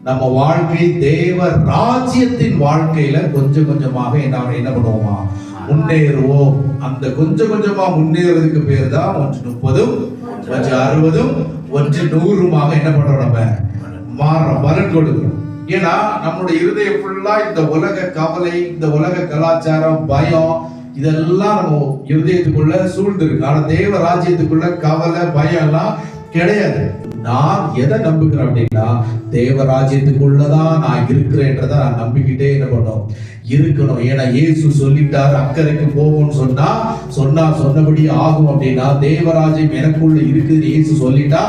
நம்ம வாழ்க்கை தேவ ராஜ்யத்தின் வாழ்க்கையில கொஞ்சம் கொஞ்சமாக என்ன பண்ணுவோமா, முன்னேறுவோம். அந்த கொஞ்சம் கொஞ்சமா முன்னேறதுக்கு பேர் தான் 130, 160, 100 என்ன பண்றோம், நம்ம மாறுறோம், பலன் கொடுக்கிறோம். ஏன்னா நம்மளுடைய இருதயம் ஃபுல்லா இந்த உலக கவலை, இந்த உலக கலாச்சாரம், பயம், இதெல்லாம் நம்ம இருதயத்துக்குள்ள சூழ்ந்து இருக்கு. ஆனா தேவ ராஜ்யத்துக்குள்ள கவலை, பயம் எல்லாம் கிடையாது. நான் எதை நம்புகிறேன் அப்படின்னா, தேவராஜ்யத்துக்குள்ளதான் நான் இருக்கிறேன்றத நான் நம்பிக்கிட்டே என்ன பண்ணோம், இருக்கணும். ஏன்னா இயேசு சொல்லிட்டார், அக்கறைக்கு போகும்னு சொன்னபடி ஆகும். அப்படின்னா தேவராஜ்யம் எனக்குள்ள இருக்குது, இயேசு சொல்லிட்டா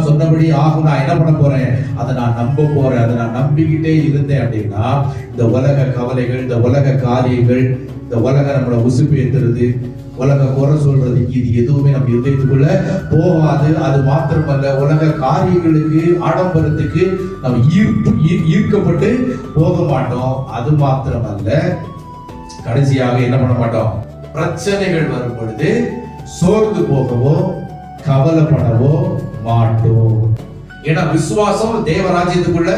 சொன்னபடி ஆகும். நான் என்ன பண்ண போறேன், அதை நான் நம்ப போறேன். அதை நான் நம்பிக்கிட்டே இருந்தேன் அப்படின்னா இந்த உலக கவலைகள், இந்த உலக காரியங்கள், இந்த உலக நம்மளை உசுப்பு ஏத்துறது, உலக குறை சொல்றது, இது எதுவுமே நம்ம இதயத்துக்குள்ள போகாது. அது மாத்திரமல்ல, உலக காரியங்களுக்கு, ஆடம்பரத்துக்கு நம்ம ஈர்க்கப்பட்டு போக மாட்டோம். அது மாத்திரமல்ல, கடைசியாக என்ன பண்ண மாட்டோம், பிரச்சனைகள் வரும் பொழுது சோர்ந்து போகவோ கவலைப்படவோ மாட்டோம். ஏன்னா விசுவாசம் தேவராஜ்யத்துக்குள்ள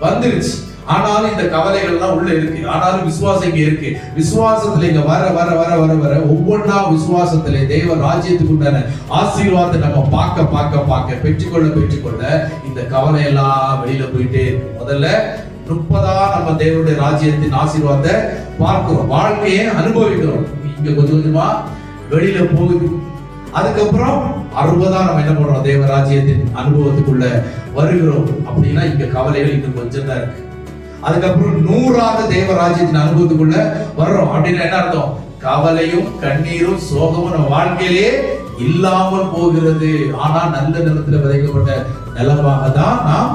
வந்துருச்சு. ஆனாலும் இந்த கவலைகள் எல்லாம் உள்ள இருக்கு. ஆனாலும் விசுவாசம் இங்க இருக்கு. விசுவாசத்துல இங்க வர வர வர வர வர ஒவ்வொன்றா விசுவாசத்துல தேவ ராஜ்யத்துக்குண்டான ஆசீர்வாதத்தை நம்ம பார்க்க பெற்றுக்கொள்ள இந்த கவலை எல்லாம் வெளியில போயிட்டே இருக்கு. முதல்ல 30 நம்ம தேவனுடைய ராஜ்யத்தின் ஆசீர்வாதத்தை பார்க்கிறோம், வாழ்க்கையை அனுபவிக்கிறோம். இங்க கொஞ்சம் கொஞ்சமா வெளியில போகுது. அதுக்கப்புறம் 60 நம்ம என்ன பண்றோம், தேவ ராஜ்யத்தின் அனுபவத்துக்குள்ள வருகிறோம். அப்படின்னா இங்க கவலைகள் இன்னும் கொஞ்சம் தான் இருக்கு. அதுக்கப்புறம் 100 தேவ ராஜ்யத்தின் அனுபவத்துக்குள்ள வர்றோம். அப்படின்னா என்ன அர்த்தம், கவலையும் கண்ணீரும் சோகமும் நம்ம வாழ்க்கையிலே இல்லாமல் போகிறது. ஆனா நல்ல நிலத்துல விதைக்கப்பட்ட நிலமாக தான் நாம்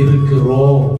இருக்கிறோம்.